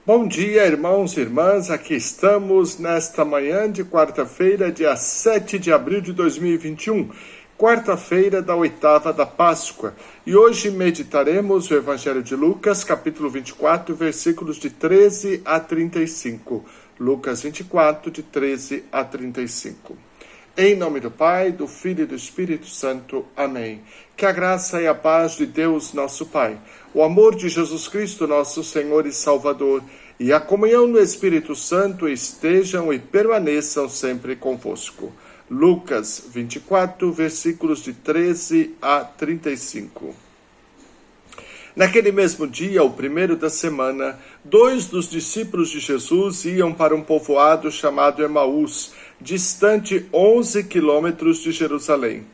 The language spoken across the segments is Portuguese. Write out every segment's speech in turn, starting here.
Bom dia, irmãos e irmãs. Aqui estamos nesta manhã de quarta-feira, dia 7 de abril de 2021, quarta-feira da oitava da Páscoa. E hoje meditaremos o Evangelho de Lucas, capítulo 24, versículos de 13 a 35. Lucas 24, de 13 a 35. Em nome do Pai, do Filho e do Espírito Santo. Amém. Que a graça e a paz de Deus, nosso Pai, o amor de Jesus Cristo, nosso Senhor e Salvador, e a comunhão no Espírito Santo estejam e permaneçam sempre convosco. Lucas 24, versículos de 13 a 35. Naquele mesmo dia, o primeiro da semana, 2 dos discípulos de Jesus iam para um povoado chamado Emaús, distante 11 quilômetros de Jerusalém.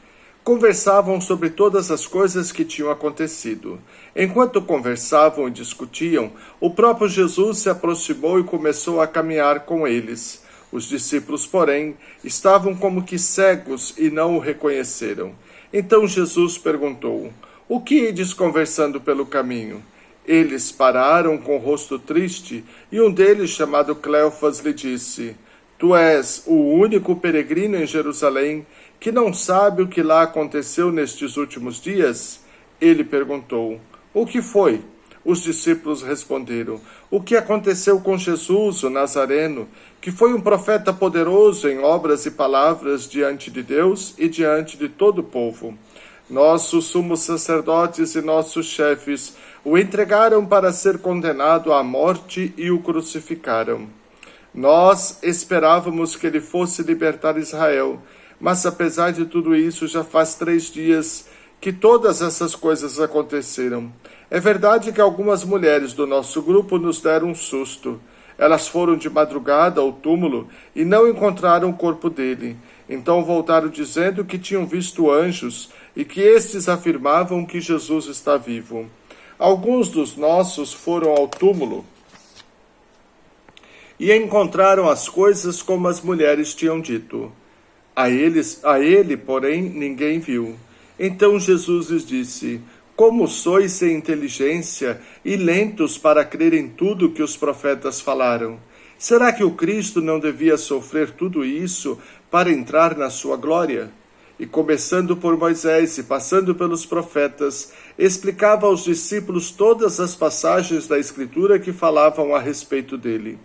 Conversavam sobre todas as coisas que tinham acontecido. Enquanto conversavam e discutiam, o próprio Jesus se aproximou e começou a caminhar com eles. Os discípulos, porém, estavam como que cegos e não o reconheceram. Então Jesus perguntou: "O que ides conversando pelo caminho?" Eles pararam com o rosto triste, e um deles, chamado Cleofas, lhe disse: "Tu és o único peregrino em Jerusalém que não sabe o que lá aconteceu nestes últimos dias?" Ele perguntou: "O que foi?" Os discípulos responderam: "O que aconteceu com Jesus, o Nazareno, que foi um profeta poderoso em obras e palavras diante de Deus e diante de todo o povo. Nossos sumos sacerdotes e nossos chefes o entregaram para ser condenado à morte e o crucificaram. Nós esperávamos que ele fosse libertar Israel, mas apesar de tudo isso, já faz 3 dias que todas essas coisas aconteceram. É verdade que algumas mulheres do nosso grupo nos deram um susto. Elas foram de madrugada ao túmulo e não encontraram o corpo dele. Então voltaram dizendo que tinham visto anjos e que estes afirmavam que Jesus está vivo. Alguns dos nossos foram ao túmulo e encontraram as coisas como as mulheres tinham dito. A ele, porém, ninguém viu." Então Jesus lhes disse: "Como sois sem inteligência e lentos para crer em tudo que os profetas falaram? Será que o Cristo não devia sofrer tudo isso para entrar na sua glória?" E começando por Moisés e passando pelos profetas, explicava aos discípulos todas as passagens da Escritura que falavam a respeito dele.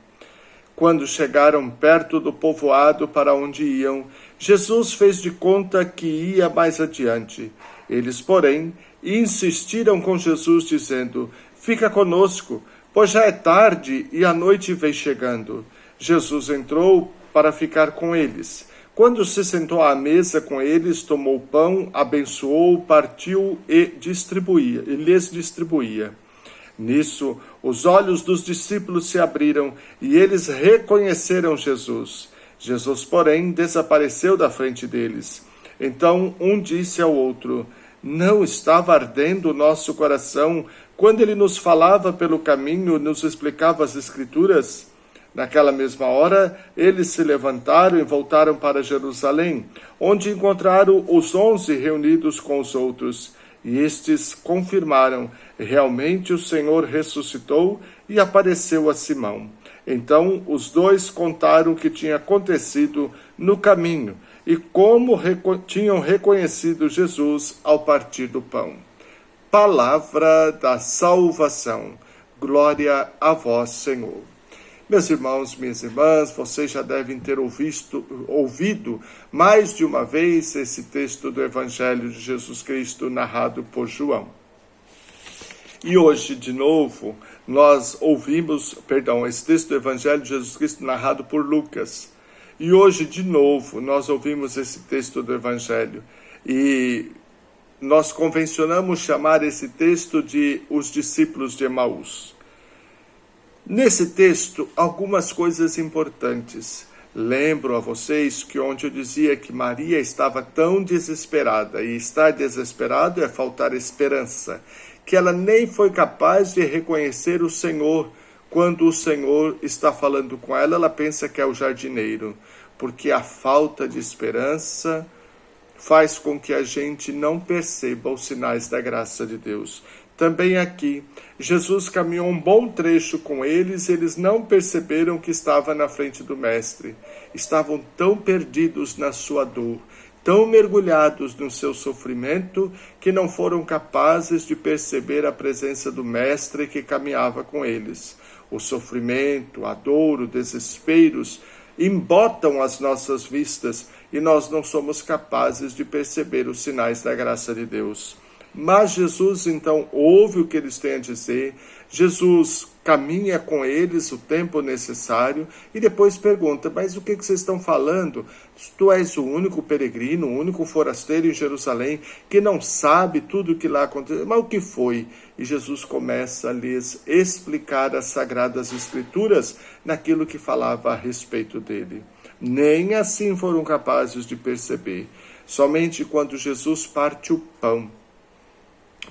Quando chegaram perto do povoado para onde iam, Jesus fez de conta que ia mais adiante. Eles, porém, insistiram com Jesus, dizendo: "Fica conosco, pois já é tarde e a noite vem chegando." Jesus entrou para ficar com eles. Quando se sentou à mesa com eles, tomou o pão, abençoou, partiu e lhes distribuía. Nisso, os olhos dos discípulos se abriram e eles reconheceram Jesus. Jesus, porém, desapareceu da frente deles. Então um disse ao outro: "Não estava ardendo o nosso coração quando ele nos falava pelo caminho e nos explicava as Escrituras?" Naquela mesma hora, eles se levantaram e voltaram para Jerusalém, onde encontraram os 11 reunidos com os outros. E estes confirmaram: realmente o Senhor ressuscitou e apareceu a Simão. Então os dois contaram o que tinha acontecido no caminho e como tinham reconhecido Jesus ao partir do pão. Palavra da salvação. Glória a vós, Senhor. Meus irmãos, minhas irmãs, vocês já devem ter ouvido mais de uma vez esse texto do Evangelho de Jesus Cristo narrado por João. E hoje, de novo, nós ouvimos, esse texto do Evangelho de Jesus Cristo narrado por Lucas. E hoje, de novo, nós ouvimos esse texto do Evangelho. E nós convencionamos chamar esse texto de Os Discípulos de Emaús. Nesse texto, algumas coisas importantes. Lembro a vocês que onde eu dizia que Maria estava tão desesperada, e estar desesperado é faltar esperança, que ela nem foi capaz de reconhecer o Senhor. Quando o Senhor está falando com ela, ela pensa que é o jardineiro, porque a falta de esperança faz com que a gente não perceba os sinais da graça de Deus. Também aqui, Jesus caminhou um bom trecho com eles, eles não perceberam que estava na frente do Mestre. Estavam tão perdidos na sua dor, tão mergulhados no seu sofrimento, que não foram capazes de perceber a presença do Mestre que caminhava com eles. O sofrimento, a dor, os desesperos embotam as nossas vistas e nós não somos capazes de perceber os sinais da graça de Deus. Mas Jesus então ouve o que eles têm a dizer, Jesus caminha com eles o tempo necessário e depois pergunta, mas o que vocês estão falando? Tu és o único peregrino, o único forasteiro em Jerusalém que não sabe tudo o que lá aconteceu. Mas o que foi? E Jesus começa a lhes explicar as Sagradas Escrituras naquilo que falava a respeito dele. Nem assim foram capazes de perceber. Somente quando Jesus parte o pão,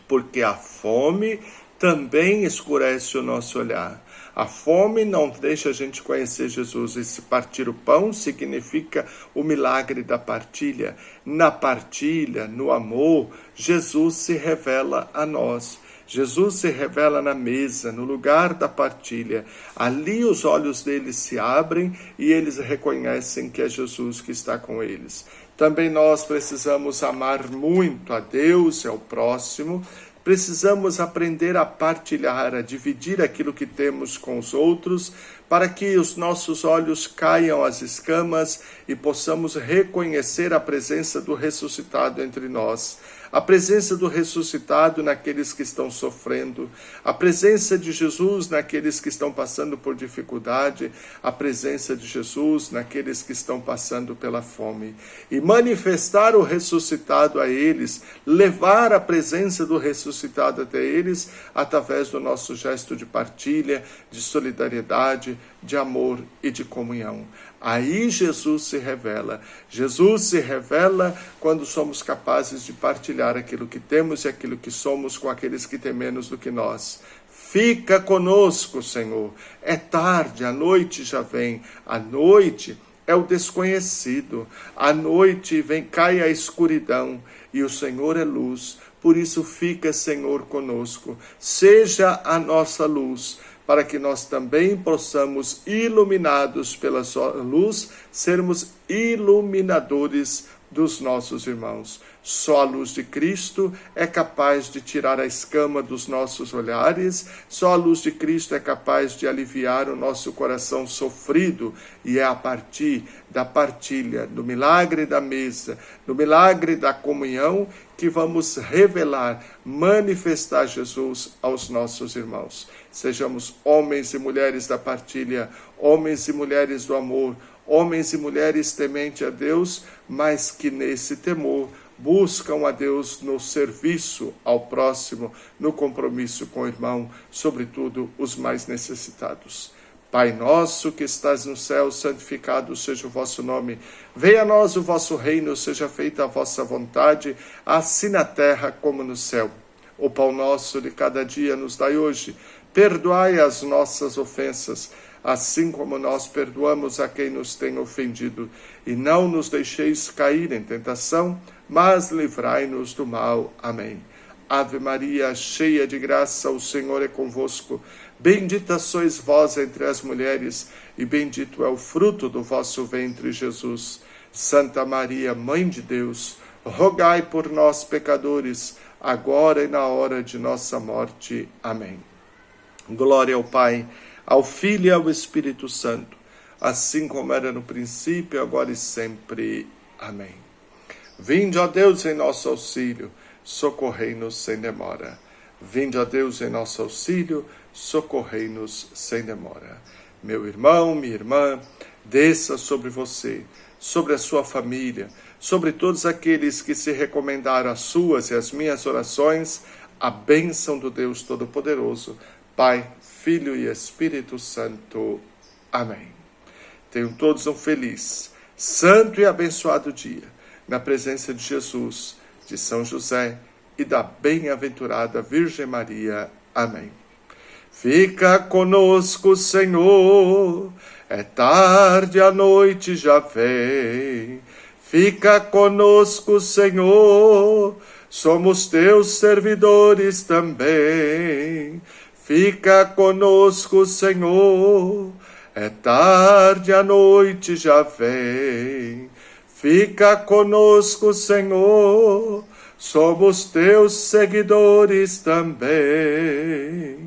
porque a fome também escurece o nosso olhar. A fome não deixa a gente conhecer Jesus. Esse partir o pão significa o milagre da partilha. Na partilha, no amor, Jesus se revela a nós. Jesus se revela na mesa, no lugar da partilha. Ali os olhos deles se abrem e eles reconhecem que é Jesus que está com eles. Também nós precisamos amar muito a Deus e ao próximo. Precisamos aprender a partilhar, a dividir aquilo que temos com os outros, para que os nossos olhos caiam as escamas e possamos reconhecer a presença do ressuscitado entre nós. A presença do ressuscitado naqueles que estão sofrendo, a presença de Jesus naqueles que estão passando por dificuldade, a presença de Jesus naqueles que estão passando pela fome. E manifestar o ressuscitado a eles, levar a presença do ressuscitado até eles, através do nosso gesto de partilha, de solidariedade, de amor e de comunhão. Aí Jesus se revela. Jesus se revela quando somos capazes de partilhar aquilo que temos e aquilo que somos com aqueles que têm menos do que nós. Fica conosco, Senhor. É tarde, a noite já vem. A noite é o desconhecido. A noite cai a escuridão e o Senhor é luz. Por isso fica, Senhor, conosco. Seja a nossa luz, para que nós também possamos, iluminados pela sua luz, sermos iluminadores dos nossos irmãos. Só a luz de Cristo é capaz de tirar a escama dos nossos olhares, só a luz de Cristo é capaz de aliviar o nosso coração sofrido, e é a partir da partilha, do milagre da mesa, do milagre da comunhão, que vamos revelar, manifestar Jesus aos nossos irmãos. Sejamos homens e mulheres da partilha, homens e mulheres do amor, homens e mulheres temente a Deus, mas que nesse temor buscam a Deus no serviço ao próximo, no compromisso com o irmão, sobretudo os mais necessitados. Pai nosso que estás no céu, santificado seja o vosso nome. Venha a nós o vosso reino, seja feita a vossa vontade, assim na terra como no céu. O pão nosso de cada dia nos dai hoje. Perdoai as nossas ofensas, assim como nós perdoamos a quem nos tem ofendido. E não nos deixeis cair em tentação, mas livrai-nos do mal. Amém. Ave Maria, cheia de graça, o Senhor é convosco. Bendita sois vós entre as mulheres, e bendito é o fruto do vosso ventre, Jesus. Santa Maria, Mãe de Deus, rogai por nós, pecadores, agora e na hora de nossa morte. Amém. Glória ao Pai, ao Filho e ao Espírito Santo, assim como era no princípio, agora e sempre. Amém. Vinde, ó Deus, em nosso auxílio, socorrei-nos sem demora. Vinde, ó Deus, em nosso auxílio, socorrei-nos sem demora. Meu irmão, minha irmã, desça sobre você, sobre a sua família, sobre todos aqueles que se recomendaram as suas e as minhas orações, a bênção do Deus Todo-Poderoso, Pai, Filho e Espírito Santo. Amém. Tenham todos um feliz, santo e abençoado dia, na presença de Jesus, de São José e da bem-aventurada Virgem Maria. Amém. Fica conosco, Senhor, é tarde, a noite já vem. Fica conosco, Senhor, somos teus servidores também. Fica conosco, Senhor, é tarde, a noite já vem. Fica conosco, Senhor, somos teus seguidores também.